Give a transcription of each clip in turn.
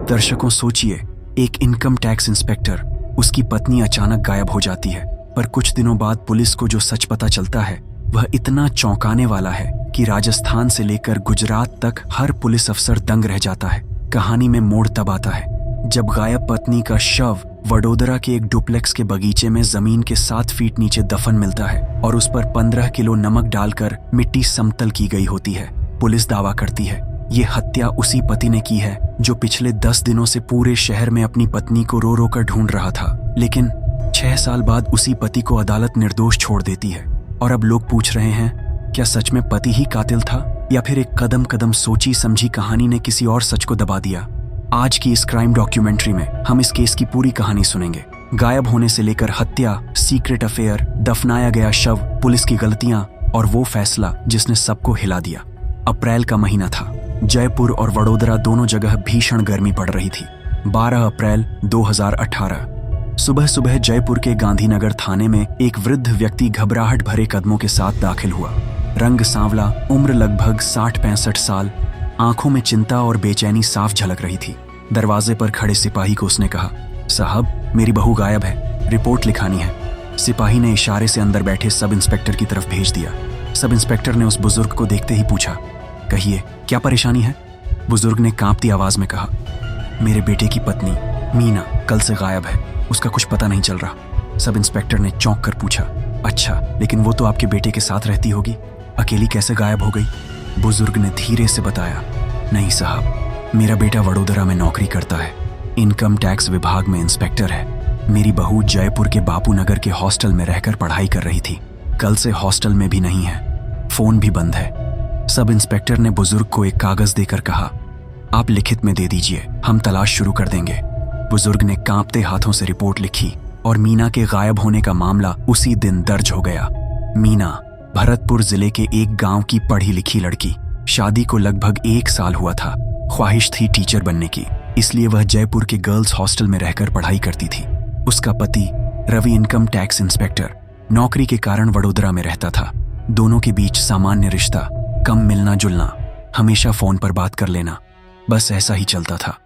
दर्शकों सोचिए, एक इनकम टैक्स इंस्पेक्टर, उसकी पत्नी अचानक गायब हो जाती है। पर कुछ दिनों बाद पुलिस को जो सच पता चलता है वह इतना चौंकाने वाला है कि राजस्थान से लेकर गुजरात तक हर पुलिस अफसर दंग रह जाता है। कहानी में मोड़ तब आता है जब गायब पत्नी का शव वडोदरा के एक डुप्लेक्स के बगीचे में जमीन के 7 फीट नीचे दफन मिलता है और उस पर 15 किलो नमक डालकर मिट्टी समतल की गई होती है। पुलिस दावा करती है ये हत्या उसी पति ने की है जो पिछले 10 दिनों से पूरे शहर में अपनी पत्नी को रो रो कर ढूंढ रहा था। लेकिन 6 साल बाद उसी पति को अदालत निर्दोष छोड़ देती है। और अब लोग पूछ रहे हैं, क्या सच में पति ही कातिल था या फिर एक कदम कदम सोची समझी कहानी ने किसी और सच को दबा दिया? आज की इस क्राइम डॉक्यूमेंट्री में हम इस केस की पूरी कहानी सुनेंगे। गायब होने से लेकर हत्या, सीक्रेट अफेयर, दफनाया गया शव, पुलिस की गलतियां और वो फैसला जिसने सबको हिला दिया। अप्रैल का महीना था। जयपुर और वडोदरा दोनों जगह भीषण गर्मी पड़ रही थी। 12 अप्रैल 2018 सुबह सुबह जयपुर के गांधीनगर थाने में एक वृद्ध व्यक्ति घबराहट भरे कदमों के साथ दाखिल हुआ। रंग सांवला, उम्र लगभग 60-65 साल, आंखों में चिंता और बेचैनी साफ झलक रही थी। दरवाजे पर खड़े सिपाही को उसने कहा, साहब, मेरी बहू गायब है, रिपोर्ट लिखानी है। सिपाही ने इशारे से अंदर बैठे सब इंस्पेक्टर की तरफ भेज दिया। सब इंस्पेक्टर ने उस बुजुर्ग को देखते ही पूछा, कहिए क्या परेशानी है? बुजुर्ग ने कांपती आवाज में कहा, मेरे बेटे की पत्नी मीना कल से गायब है, उसका कुछ पता नहीं चल रहा। सब इंस्पेक्टर ने चौंक कर पूछा, अच्छा, लेकिन वो तो आपके बेटे के साथ रहती होगी, अकेली कैसे गायब हो गई? बुजुर्ग ने धीरे से बताया, नहीं साहब, मेरा बेटा वडोदरा में नौकरी करता है, इनकम टैक्स विभाग में इंस्पेक्टर है। मेरी बहू जयपुर के बापू नगर के हॉस्टल में रहकर पढ़ाई कर रही थी, कल से हॉस्टल में भी नहीं है, फोन भी बंद है। सब इंस्पेक्टर ने बुजुर्ग को एक कागज देकर कहा, आप लिखित में दे दीजिए, हम तलाश शुरू कर देंगे। बुजुर्ग ने कांपते हाथों से रिपोर्ट लिखी और मीना के गायब होने का मामला उसी दिन दर्ज हो गया। मीना भरतपुर जिले के एक गांव की पढ़ी लिखी लड़की, शादी को लगभग 1 साल हुआ था। ख्वाहिश थी टीचर बनने की, इसलिए वह जयपुर के गर्ल्स हॉस्टल में रहकर पढ़ाई करती थी। उसका पति रवि इनकम टैक्स इंस्पेक्टर नौकरी के कारण वडोदरा में रहता था। दोनों के बीच सामान्य रिश्ता, कम मिलना जुलना, हमेशा फोन पर बात कर लेना, बस ऐसा ही चलता था।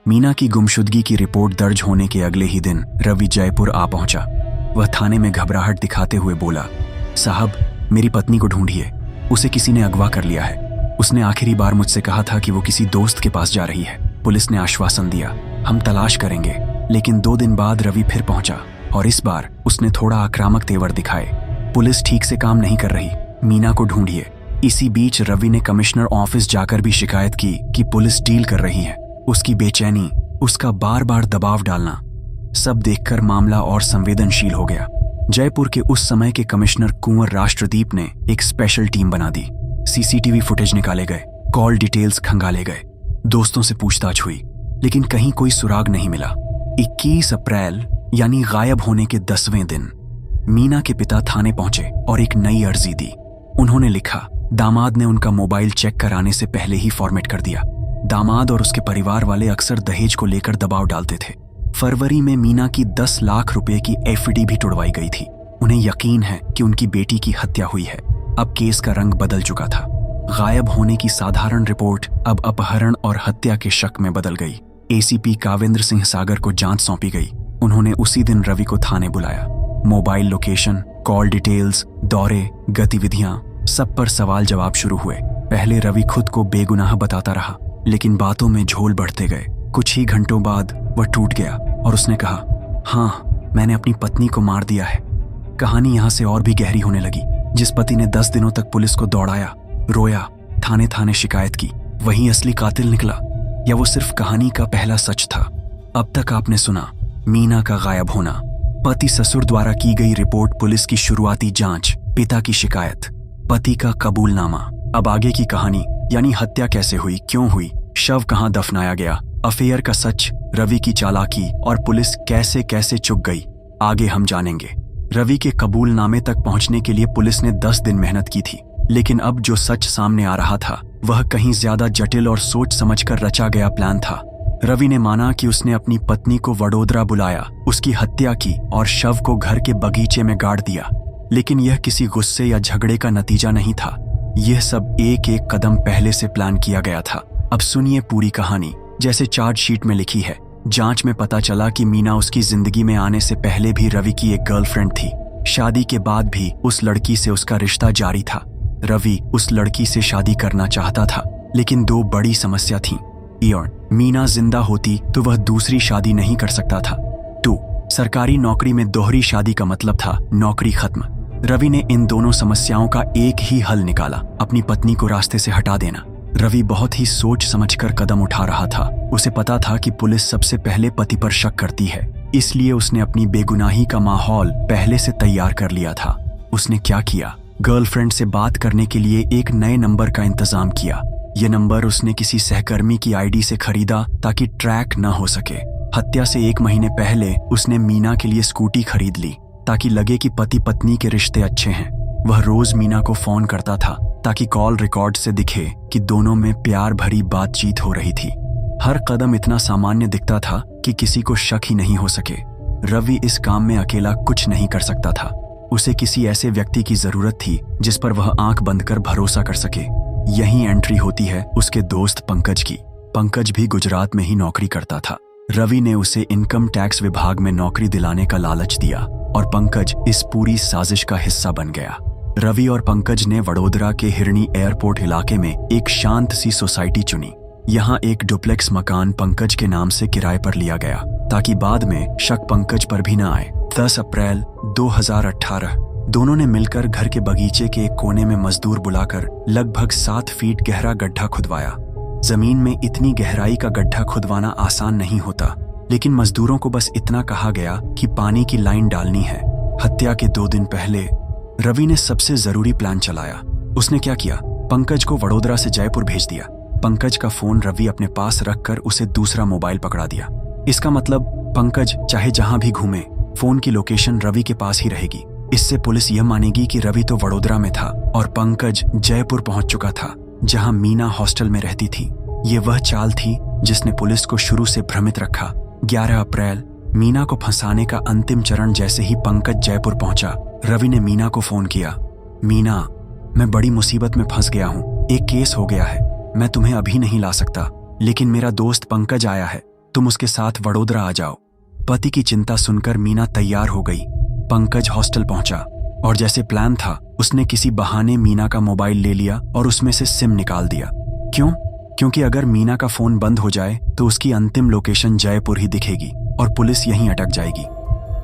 मीना की गुमशुदगी की रिपोर्ट दर्ज होने के अगले ही दिन रवि जयपुर आ पहुंचा। वह थाने में घबराहट दिखाते हुए बोला, साहब, मेरी पत्नी को ढूंढिए, उसे किसी ने अगवा कर लिया है। उसने आखिरी बार मुझसे कहा था कि वो किसी दोस्त के पास जा रही है। पुलिस ने आश्वासन दिया, हम तलाश करेंगे। लेकिन 2 दिन बाद रवि फिर पहुंचा और इस बार उसने थोड़ा आक्रामक तेवर दिखाए। पुलिस ठीक से काम नहीं कर रही, मीना को ढूंढिए। इसी बीच रवि ने कमिश्नर ऑफिस जाकर भी शिकायत की कि पुलिस डील कर रही है। उसकी बेचैनी, उसका बार बार दबाव डालना, सब देखकर मामला और संवेदनशील हो गया। जयपुर के उस समय के कमिश्नर कुंवर राष्ट्रदीप ने एक स्पेशल टीम बना दी। सीसीटीवी फुटेज निकाले गए, कॉल डिटेल्स खंगाले गए, दोस्तों से पूछताछ हुई, लेकिन कहीं कोई सुराग नहीं मिला। 21 अप्रैल यानी गायब होने के 10वें दिन मीना के पिता थाने पहुंचे और एक नई अर्जी दी। उन्होंने लिखा, दामाद ने उनका मोबाइल चेक कराने से पहले ही फॉर्मेट कर दिया। दामाद और उसके परिवार वाले अक्सर दहेज को लेकर दबाव डालते थे। फरवरी में मीना की 10 लाख रुपए की एफडी भी तुड़वाई गई थी। उन्हें यकीन है कि उनकी बेटी की हत्या हुई है। अब केस का रंग बदल चुका था। गायब होने की साधारण रिपोर्ट अब अपहरण और हत्या के शक में बदल गई। एसीपी कावेंद्र सिंह सागर को जांच सौंपी गई। उन्होंने उसी दिन रवि को थाने बुलाया। मोबाइल लोकेशन, कॉल डिटेल्स, दौरे, गतिविधियां, सब पर सवाल जवाब शुरू हुए। पहले रवि खुद को बेगुनाह बताता रहा, लेकिन बातों में झोल बढ़ते गए। कुछ ही घंटों बाद वह टूट गया और उसने कहा, हाँ, मैंने अपनी पत्नी को मार दिया है। कहानी यहाँ से और भी गहरी होने लगी। जिस पति ने 10 दिनों तक पुलिस को दौड़ाया, रोया, थाने थाने शिकायत की, वही असली कातिल निकला, या वो सिर्फ कहानी का पहला सच था? अब तक आपने सुना मीना का गायब होना, पति ससुर द्वारा की गई रिपोर्ट, पुलिस की शुरुआती जांच, पिता की शिकायत, पति का कबूलनामा। अब आगे की कहानी, यानी हत्या कैसे हुई, क्यों हुई, शव कहां दफनाया गया, अफेयर का सच, रवि की चालाकी और पुलिस कैसे कैसे चुक गई, आगे हम जानेंगे। रवि के कबूलनामे तक पहुंचने के लिए पुलिस ने 10 दिन मेहनत की थी, लेकिन अब जो सच सामने आ रहा था वह कहीं ज्यादा जटिल और सोच समझकर रचा गया प्लान था। रवि ने माना कि उसने अपनी पत्नी को वडोदरा बुलाया, उसकी हत्या की और शव को घर के बगीचे में गाड़ दिया। लेकिन यह किसी गुस्से या झगड़े का नतीजा नहीं था। यह सब एक एक कदम पहले से प्लान किया गया था। अब सुनिए पूरी कहानी। जैसे चार्जशीट में लिखी है। जांच में पता चला कि मीना उसकी जिंदगी में आने से पहले भी रवि की एक गर्लफ्रेंड थी। शादी के बाद भी उस लड़की से उसका रिश्ता जारी था। रवि उस लड़की से शादी करना चाहता था, लेकिन दो बड़ी समस्या थीं। मीना जिंदा होती तो वह दूसरी शादी नहीं कर सकता था। 2. सरकारी नौकरी में दोहरी शादी का मतलब था नौकरी खत्म। रवि ने इन दोनों समस्याओं का एक ही हल निकाला, अपनी पत्नी को रास्ते से हटा देना। रवि बहुत ही सोच समझकर कदम उठा रहा था। उसे पता था कि पुलिस सबसे पहले पति पर शक करती है, इसलिए उसने अपनी बेगुनाही का माहौल पहले से तैयार कर लिया था। उसने क्या किया? गर्लफ्रेंड से बात करने के लिए एक नए नंबर का इंतजाम किया। यह नंबर उसने किसी सहकर्मी की आईडी से खरीदा ताकि ट्रैक न हो सके। हत्या से 1 महीने पहले उसने मीना के लिए स्कूटी खरीद ली ताकि लगे कि पति पत्नी के रिश्ते अच्छे हैं। वह रोज मीना को फोन करता था ताकि कॉल रिकॉर्ड से दिखे कि दोनों में प्यार भरी बातचीत हो रही थी। हर कदम इतना सामान्य दिखता था कि किसी को शक ही नहीं हो सके। रवि इस काम में अकेला कुछ नहीं कर सकता था। उसे किसी ऐसे व्यक्ति की जरूरत थी जिस पर वह आंख बंद कर भरोसा कर सके। यही एंट्री होती है उसके दोस्त पंकज की। पंकज भी गुजरात में ही नौकरी करता था। रवि ने उसे इनकम टैक्स विभाग में नौकरी दिलाने का लालच दिया और पंकज इस पूरी साजिश का हिस्सा बन गया। रवि और पंकज ने वडोदरा के हिरणी एयरपोर्ट इलाके में एक शांत सी सोसाइटी चुनी। यहाँ एक डुप्लेक्स मकान पंकज के नाम से किराए पर लिया गया ताकि बाद में शक पंकज पर भी न आए। 10 अप्रैल 2018 दोनों ने मिलकर घर के बगीचे के एक कोने में मजदूर बुलाकर लगभग 7 फीट गहरा गड्ढा खुदवाया। जमीन में इतनी गहराई का गड्ढा खुदवाना आसान नहीं होता, लेकिन मजदूरों को बस इतना कहा गया कि पानी की लाइन डालनी है। हत्या के 2 दिन पहले रवि ने सबसे जरूरी प्लान चलाया। उसने क्या किया? पंकज को वडोदरा से जयपुर भेज दिया। पंकज का फोन रवि अपने पास रखकर उसे दूसरा मोबाइल पकड़ा दिया। इसका मतलब पंकज चाहे जहां भी घूमे, फोन की लोकेशन रवि के पास ही रहेगी। इससे पुलिस यह मानेगी कि रवि तो वडोदरा में था और पंकज जयपुर पहुंच चुका था, जहां मीना हॉस्टल में रहती थी। ये वह चाल थी जिसने पुलिस को शुरू से भ्रमित रखा। 11 अप्रैल मीना को फंसाने का अंतिम चरण जैसे ही पंकज जयपुर पहुंचा, रवि ने मीना को फोन किया। मीना, मैं बड़ी मुसीबत में फंस गया हूँ। एक केस हो गया है। मैं तुम्हें अभी नहीं ला सकता, लेकिन मेरा दोस्त पंकज आया है। तुम उसके साथ वडोदरा आ जाओ। पति की चिंता सुनकर मीना तैयार हो गई। पंकज हॉस्टल पहुंचा और जैसे प्लान था उसने किसी बहाने मीना का मोबाइल ले लिया और उसमें से सिम निकाल दिया। क्यों? क्योंकि अगर मीना का फोन बंद हो जाए तो उसकी अंतिम लोकेशन जयपुर ही दिखेगी और पुलिस यहीं अटक जाएगी।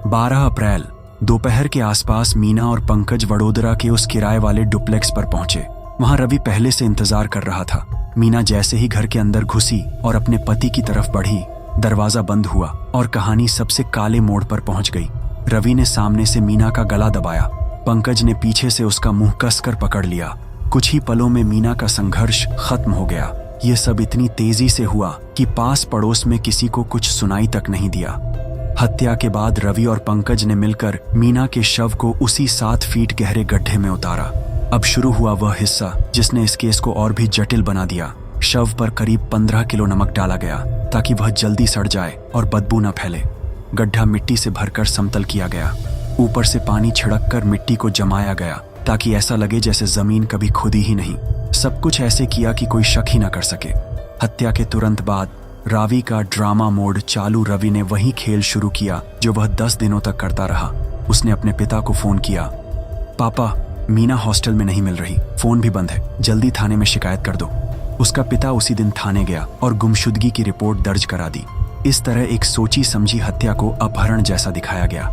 12 अप्रैल दोपहर के आसपास मीना और पंकज वडोदरा के उस किराए वाले डुप्लेक्स पर पहुंचे। वहां रवि पहले से इंतजार कर रहा था। मीना जैसे ही घर के अंदर घुसी और अपने पति की तरफ बढ़ी, दरवाजा बंद हुआ और कहानी सबसे काले मोड़ पर पहुंच गई। रवि ने सामने से मीना का गला दबाया। पंकज ने पीछे से उसका मुंह कसकर पकड़ लिया। कुछ ही पलों में मीना का संघर्ष खत्म हो गया। ये सब इतनी तेजी से हुआ कि पास पड़ोस में किसी को कुछ सुनाई तक नहीं दिया। हत्या के बाद रवि और पंकज ने मिलकर मीना के शव को उसी 7 फीट गहरे गड्ढे में उतारा। अब शुरू हुआ वह हिस्सा जिसने इस केस को और भी जटिल बना दिया। शव पर करीब 15 किलो नमक डाला गया ताकि वह जल्दी सड़ जाए और बदबू न फैले। गड्ढा मिट्टी से भरकर समतल किया गया। ऊपर से पानी छिड़ककर मिट्टी को जमाया गया ताकि ऐसा लगे जैसे जमीन कभी खुदी ही नहीं। सब कुछ ऐसे किया कि कोई शक ही न कर सके। हत्या के तुरंत बाद रावी का ड्रामा मोड चालू रवि ने वही खेल शुरू किया जो वह 10 दिनों तक करता रहा। उसने अपने पिता को फोन किया। पापा, मीना हॉस्टल में नहीं मिल रही, फोन भी बंद है, जल्दी थाने में शिकायत कर दो। उसका पिता उसी दिन थाने गया और गुमशुदगी की रिपोर्ट दर्ज करा दी। इस तरह एक सोची समझी हत्या को अपहरण जैसा दिखाया गया।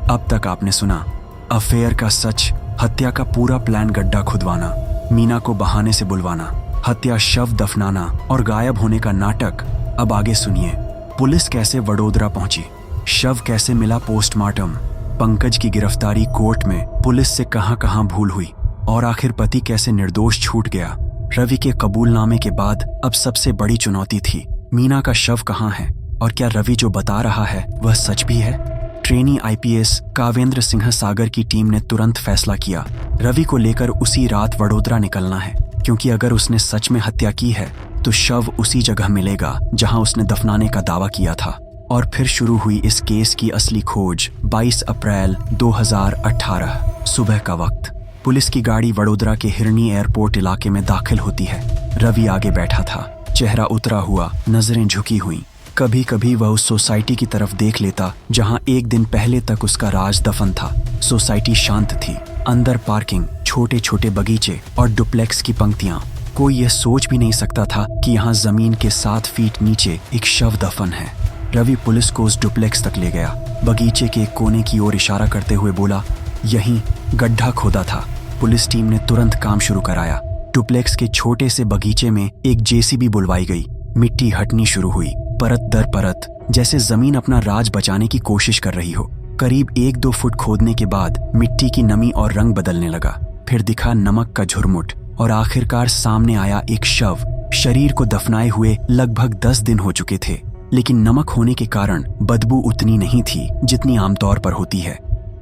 अब तक आपने सुना अफेयर का सच, हत्या का पूरा प्लान, गड्ढा खुदवाना, मीना को बहाने से बुलवाना, हत्या, शव दफनाना और गायब होने का नाटक। अब आगे सुनिए। पुलिस कैसे वडोदरा पहुंची, शव कैसे मिला पोस्टमार्टम, पंकज की गिरफ्तारी कोर्ट में, पुलिस से कहां भूल हुई और आखिर पति कैसे निर्दोष छूट गया। रवि के कबूलनामे के बाद अब सबसे बड़ी चुनौती थी, मीना का शव कहाँ है और क्या रवि जो बता रहा है वह सच भी है। ट्रेनी आईपीएस कावेंद्र सिंह सागर की टीम ने तुरंत फैसला किया, रवि को लेकर उसी रात वडोदरा निकलना है, क्योंकि अगर उसने सच में हत्या की है तो शव उसी जगह मिलेगा जहां उसने दफनाने का दावा किया था। और फिर शुरू हुई इस केस की असली खोज। 22 अप्रैल 2018 सुबह का वक्त, पुलिस की गाड़ी वडोदरा के हिरणी एयरपोर्ट इलाके में दाखिल होती है। रवि आगे बैठा था, चेहरा उतरा हुआ, नजरें झुकी हुई। कभी कभी वह उस सोसाइटी की तरफ देख लेता जहां एक दिन पहले तक उसका राज दफन था। सोसाइटी शांत थी, अंदर पार्किंग, छोटे छोटे बगीचे और डुप्लेक्स की पंक्तियां। कोई यह सोच भी नहीं सकता था कि यहाँ जमीन के 7 फीट नीचे एक शव दफन है। रवि पुलिस को उस डुप्लेक्स तक ले गया, बगीचे के एक कोने की ओर इशारा करते हुए बोला, यहीं गड्ढा खोदा था। पुलिस टीम ने तुरंत काम शुरू कराया। डुप्लेक्स के छोटे से बगीचे में एक जेसीबी बुलवाई गई। मिट्टी हटनी शुरू हुई, परत दर परत, जैसे जमीन अपना राज बचाने की कोशिश कर रही हो। करीब 1-2 फुट खोदने के बाद मिट्टी की नमी और रंग बदलने लगा। फिर दिखा नमक का झुरमुट और आखिरकार सामने आया एक शव। शरीर को दफनाए हुए लगभग 10 दिन हो चुके थे, लेकिन नमक होने के कारण बदबू उतनी नहीं थी जितनी आमतौर पर होती है।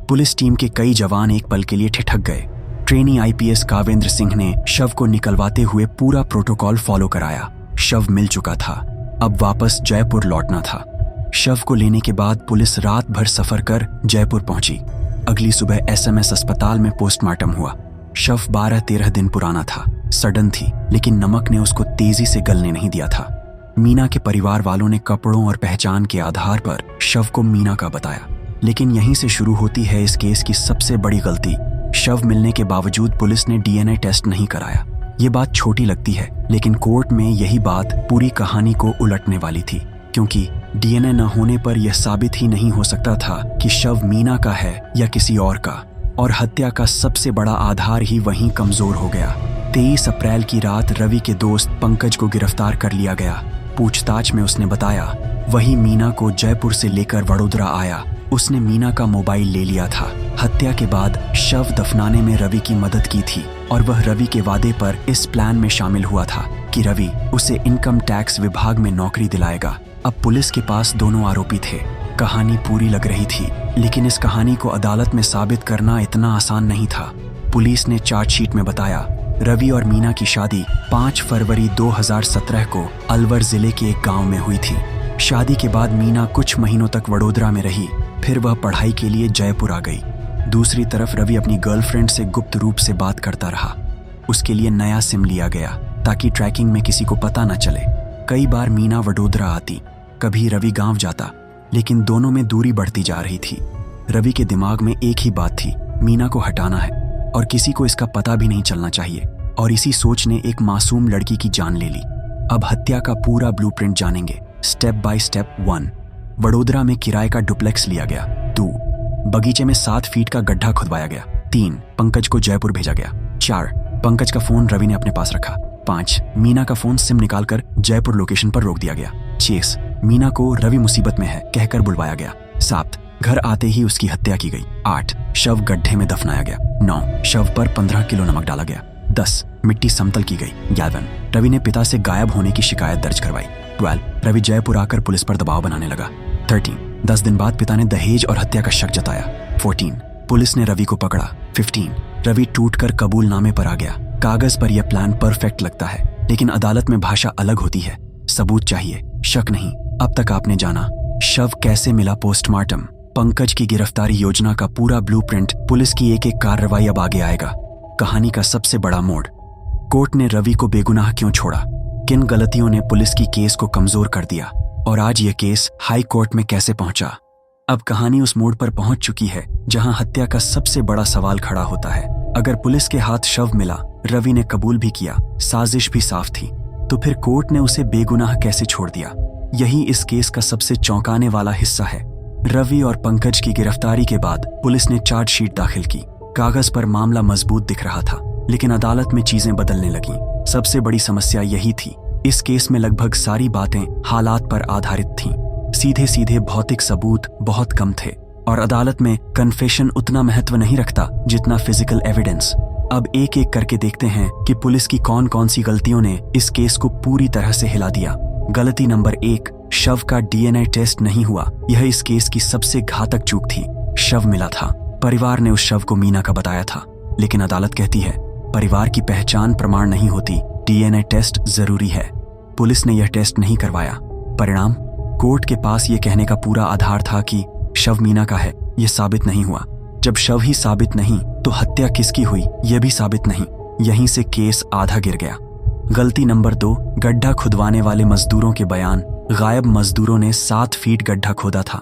पुलिस टीम के कई जवान एक पल के लिए ठिठक गए। ट्रेनी आईपीएस कावेंद्र सिंह ने शव को निकलवाते हुए पूरा प्रोटोकॉल फॉलो कराया। शव मिल चुका था, अब वापस जयपुर लौटना था। शव को लेने के बाद पुलिस रात भर सफर कर जयपुर पहुंची। अगली सुबह एसएमएस अस्पताल में पोस्टमार्टम हुआ। शव 12-13 दिन पुराना था, सडन थी, लेकिन नमक ने उसको तेजी से गलने नहीं दिया था। मीना के परिवार वालों ने कपड़ों और पहचान के आधार पर शव को मीना का बताया, लेकिन यहीं से शुरू होती है इस केस की सबसे बड़ी गलती। शव मिलने के बावजूद पुलिस ने डीएनए टेस्ट नहीं कराया। ये बात छोटी लगती है, लेकिन कोर्ट में यही बात पूरी कहानी को उलटने वाली थी, क्योंकि डीएनए न होने पर यह साबित ही नहीं हो सकता था कि शव मीना का है या किसी और का, और हत्या का सबसे बड़ा आधार ही वहीं कमजोर हो गया। 23 अप्रैल की रात रवि के दोस्त पंकज को गिरफ्तार कर लिया गया। पूछताछ में उसने बताया वही मीना को जयपुर से लेकर वडोदरा आया। उसने मीना का मोबाइल ले लिया था। हत्या के बाद शव दफनाने में रवि की मदद की थी और वह रवि के वादे पर इस प्लान में शामिल हुआ था कि रवि उसे इनकम टैक्स विभाग में नौकरी दिलाएगा। अब पुलिस के पास दोनों आरोपी थे। कहानी पूरी लग रही थी, लेकिन इस कहानी को अदालत में साबित करना इतना आसान नहीं था। पुलिस ने चार्जशीट में बताया रवि और मीना की शादी 5 फरवरी 2017 को अलवर जिले के एक गांव में हुई थी। शादी के बाद मीना कुछ महीनों तक वडोदरा में रही, फिर वह पढ़ाई के लिए जयपुर आ गई। दूसरी तरफ रवि अपनी गर्लफ्रेंड से गुप्त रूप से बात करता रहा। उसके लिए नया सिम लिया गया ताकि ट्रैकिंग में किसी को पता न चले। कई बार मीना वडोदरा आती, कभी रवि गांव जाता, लेकिन दोनों में दूरी बढ़ती जा रही थी। रवि के दिमाग में एक ही बात थी, मीना को हटाना है और किसी को इसका पता भी नहीं चलना चाहिए, और इसी सोच ने एक मासूम लड़की की जान ले ली। अब हत्या का पूरा ब्लूप्रिंट जानेंगे, स्टेप बाय स्टेप। 1, वडोदरा में किराए का डुप्लेक्स लिया गया। 2, बगीचे में 7 फीट का गड्ढा खुदवाया गया। 3, पंकज को जयपुर भेजा गया। 4, पंकज का फोन रवि ने अपने पास रखा। 5, मीना का फोन सिम निकालकर जयपुर लोकेशन पर रोक दिया गया। 6, मीना को रवि मुसीबत में है कहकर बुलवाया गया। 7, घर आते ही उसकी हत्या की गई। 8, शव गड्ढे में दफनाया गया। 9, शव पर 15 किलो नमक डाला गया। 10, मिट्टी समतल की गई। 11, रवि ने पिता से गायब होने की शिकायत दर्ज करवाई। 12, रवि जयपुर आकर पुलिस पर दबाव बनाने लगा। 13, 10 दिन बाद पिता ने दहेज और हत्या का शक जताया। 14, पुलिस ने रवि को पकड़ा। 15, रवि टूटकर कबूलनामे पर आ गया। कागज पर यह प्लान परफेक्ट लगता है, लेकिन अदालत में भाषा अलग होती है। सबूत चाहिए, शक नहीं। अब तक आपने जाना शव कैसे मिला, पोस्टमार्टम, पंकज की गिरफ्तारी योजना का पूरा ब्लूप्रिंट, पुलिस की एक एक कार्रवाई अब आगे आएगा। कहानी का सबसे बड़ा मोड़, कोर्ट ने रवि को बेगुनाह क्यों छोड़ा, किन गलतियों ने पुलिस की केस को कमजोर कर दिया, और आज यह केस हाई कोर्ट में कैसे पहुंचा। अब कहानी उस मोड़ पर पहुंच चुकी है जहां हत्या का सबसे बड़ा सवाल खड़ा होता है। अगर पुलिस के हाथ शव मिला, रवि ने कबूल भी किया, साजिश भी साफ थी, तो फिर कोर्ट ने उसे बेगुनाह कैसे छोड़ दिया। यही इस केस का सबसे चौंकाने वाला हिस्सा है। रवि और पंकज की गिरफ्तारी के बाद पुलिस ने चार्जशीट दाखिल की। कागज पर मामला मजबूत दिख रहा था, लेकिन अदालत में चीजें बदलने लगीं। सबसे बड़ी समस्या यही थी, इस केस में लगभग सारी बातें हालात पर आधारित थीं। सीधे सीधे भौतिक सबूत बहुत कम थे, और अदालत में कन्फेशन उतना महत्व नहीं रखता जितना फिजिकल एविडेंस। अब एक एक करके देखते हैं कि पुलिस की कौन कौन सी गलतियों ने इस केस को पूरी तरह से हिला दिया। गलती नंबर 1, शव का डीएनए टेस्ट नहीं हुआ। यह इस केस की सबसे घातक चूक थी। शव मिला था, परिवार ने उस शव को मीना का बताया था, लेकिन अदालत कहती है परिवार की पहचान प्रमाण नहीं होती, डीएनए टेस्ट जरूरी है। पुलिस ने यह टेस्ट नहीं करवाया। परिणाम, कोर्ट के पास यह कहने का पूरा आधार था कि शव मीना का है, यह साबित नहीं हुआ। जब शव ही साबित नहीं, तो हत्या किसकी हुई यह भी साबित नहीं। यहीं से केस आधा गिर गया। गलती नंबर 2, गड्ढा खुदवाने वाले मजदूरों के बयान। गायब मजदूरों ने 7 फीट गड्ढा खोदा था।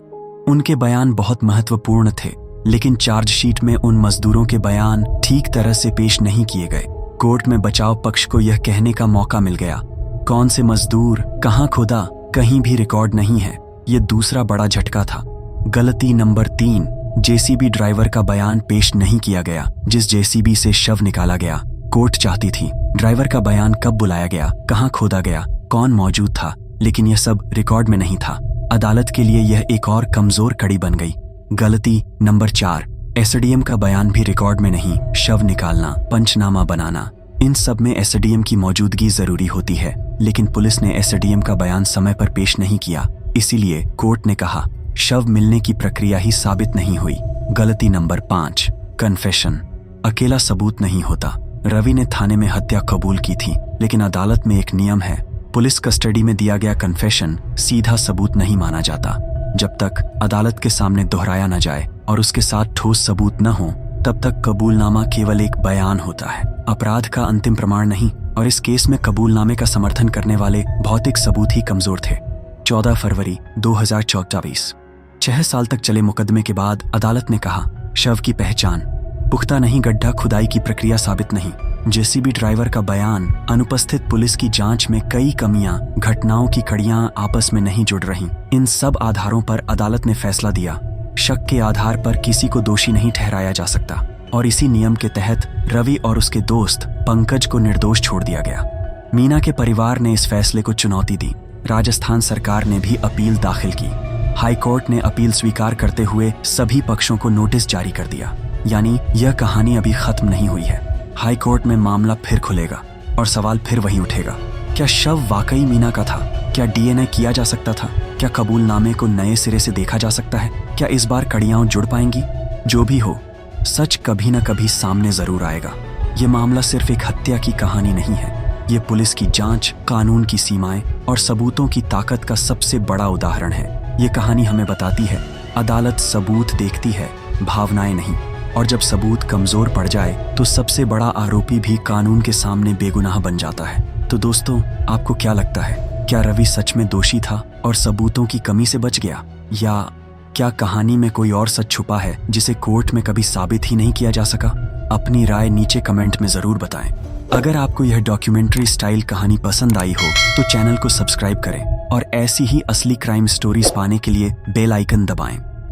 उनके बयान बहुत महत्वपूर्ण थे, लेकिन चार्जशीट में उन मजदूरों के बयान ठीक तरह से पेश नहीं किए गए। कोर्ट में बचाव पक्ष को यह कहने का मौका मिल गया, कौन से मजदूर कहां खोदा, कहीं भी रिकॉर्ड नहीं है। यह दूसरा बड़ा झटका था। गलती नंबर 3, जेसीबी ड्राइवर का बयान पेश नहीं किया गया। जिस जेसीबी से शव निकाला गया, कोर्ट चाहती थी ड्राइवर का बयान कब बुलाया गया, कहां खोदा गया, कौन मौजूद था, लेकिन यह सब रिकॉर्ड में नहीं था। अदालत के लिए यह एक और कमजोर कड़ी बन गई। गलती नंबर 4, एसडीएम का बयान भी रिकॉर्ड में नहीं। शव निकालना, पंचनामा बनाना, इन सब में एसडीएम की मौजूदगी जरूरी होती है, लेकिन पुलिस ने एसडीएम का बयान समय पर पेश नहीं किया। इसीलिए कोर्ट ने कहा शव मिलने की प्रक्रिया ही साबित नहीं हुई। गलती नंबर 5, कन्फेशन। अकेला सबूत नहीं होता। रवि ने थाने में हत्या कबूल की थी, लेकिन अदालत में एक नियम है, पुलिस कस्टडी में दिया गया कन्फेशन सीधा सबूत नहीं माना जाता। जब तक अदालत के सामने दोहराया न जाए और उसके साथ ठोस सबूत न हो, तब तक कबूलनामा केवल एक बयान होता है, अपराध का अंतिम प्रमाण नहीं। और इस केस में कबूलनामे का समर्थन करने वाले भौतिक सबूत ही कमजोर थे। 14 फरवरी 2024, 6 साल तक चले मुकदमे के बाद अदालत ने कहा शव की पहचान पुख्ता नहीं, गड्ढा खुदाई की प्रक्रिया साबित नहीं, जेसीबी ड्राइवर का बयान, अनुपस्थित पुलिस की जांच में कई कमियां, घटनाओं की कड़ियां आपस में नहीं जुड़ रही। इन सब आधारों पर अदालत ने फैसला दिया शक के आधार पर किसी को दोषी नहीं ठहराया जा सकता, और इसी नियम के तहत रवि और उसके दोस्त पंकज को निर्दोष छोड़ दिया गया। मीना के परिवार ने इस फैसले को चुनौती दी। राजस्थान सरकार ने भी अपील दाखिल की। हाई कोर्ट ने अपील स्वीकार करते हुए सभी पक्षों को नोटिस जारी कर दिया। यानी यह कहानी अभी खत्म नहीं हुई है। हाई कोर्ट में मामला फिर खुलेगा और सवाल फिर वही उठेगा, क्या शव वाकई मीना का था? क्या डीएनए किया जा सकता था? क्या कबूलनामे को नए सिरे से देखा जा सकता है? क्या इस बार कड़ियां जुड़ पाएंगी? जो भी हो, सच कभी न कभी सामने जरूर आएगा। ये मामला सिर्फ एक हत्या की कहानी नहीं है, ये पुलिस की जांच, कानून की सीमाएं और सबूतों की ताकत का सबसे बड़ा उदाहरण है। ये कहानी हमें बताती है अदालत सबूत देखती है, भावनाएं नहीं। और जब सबूत कमजोर पड़ जाए तो सबसे बड़ा आरोपी भी कानून के सामने बेगुनाह बन जाता है। तो दोस्तों, आपको क्या लगता है, क्या रवि सच में दोषी था और सबूतों की कमी से बच गया, या क्या कहानी में कोई और सच छुपा है जिसे कोर्ट में कभी साबित ही नहीं किया जा सका? अपनी राय नीचे कमेंट में जरूर बताएं। अगर आपको यह डॉक्यूमेंट्री स्टाइल कहानी पसंद आई हो तो चैनल को सब्सक्राइब करें और ऐसी ही असली क्राइम स्टोरीज पाने के लिए बेल आइकन दबाएं।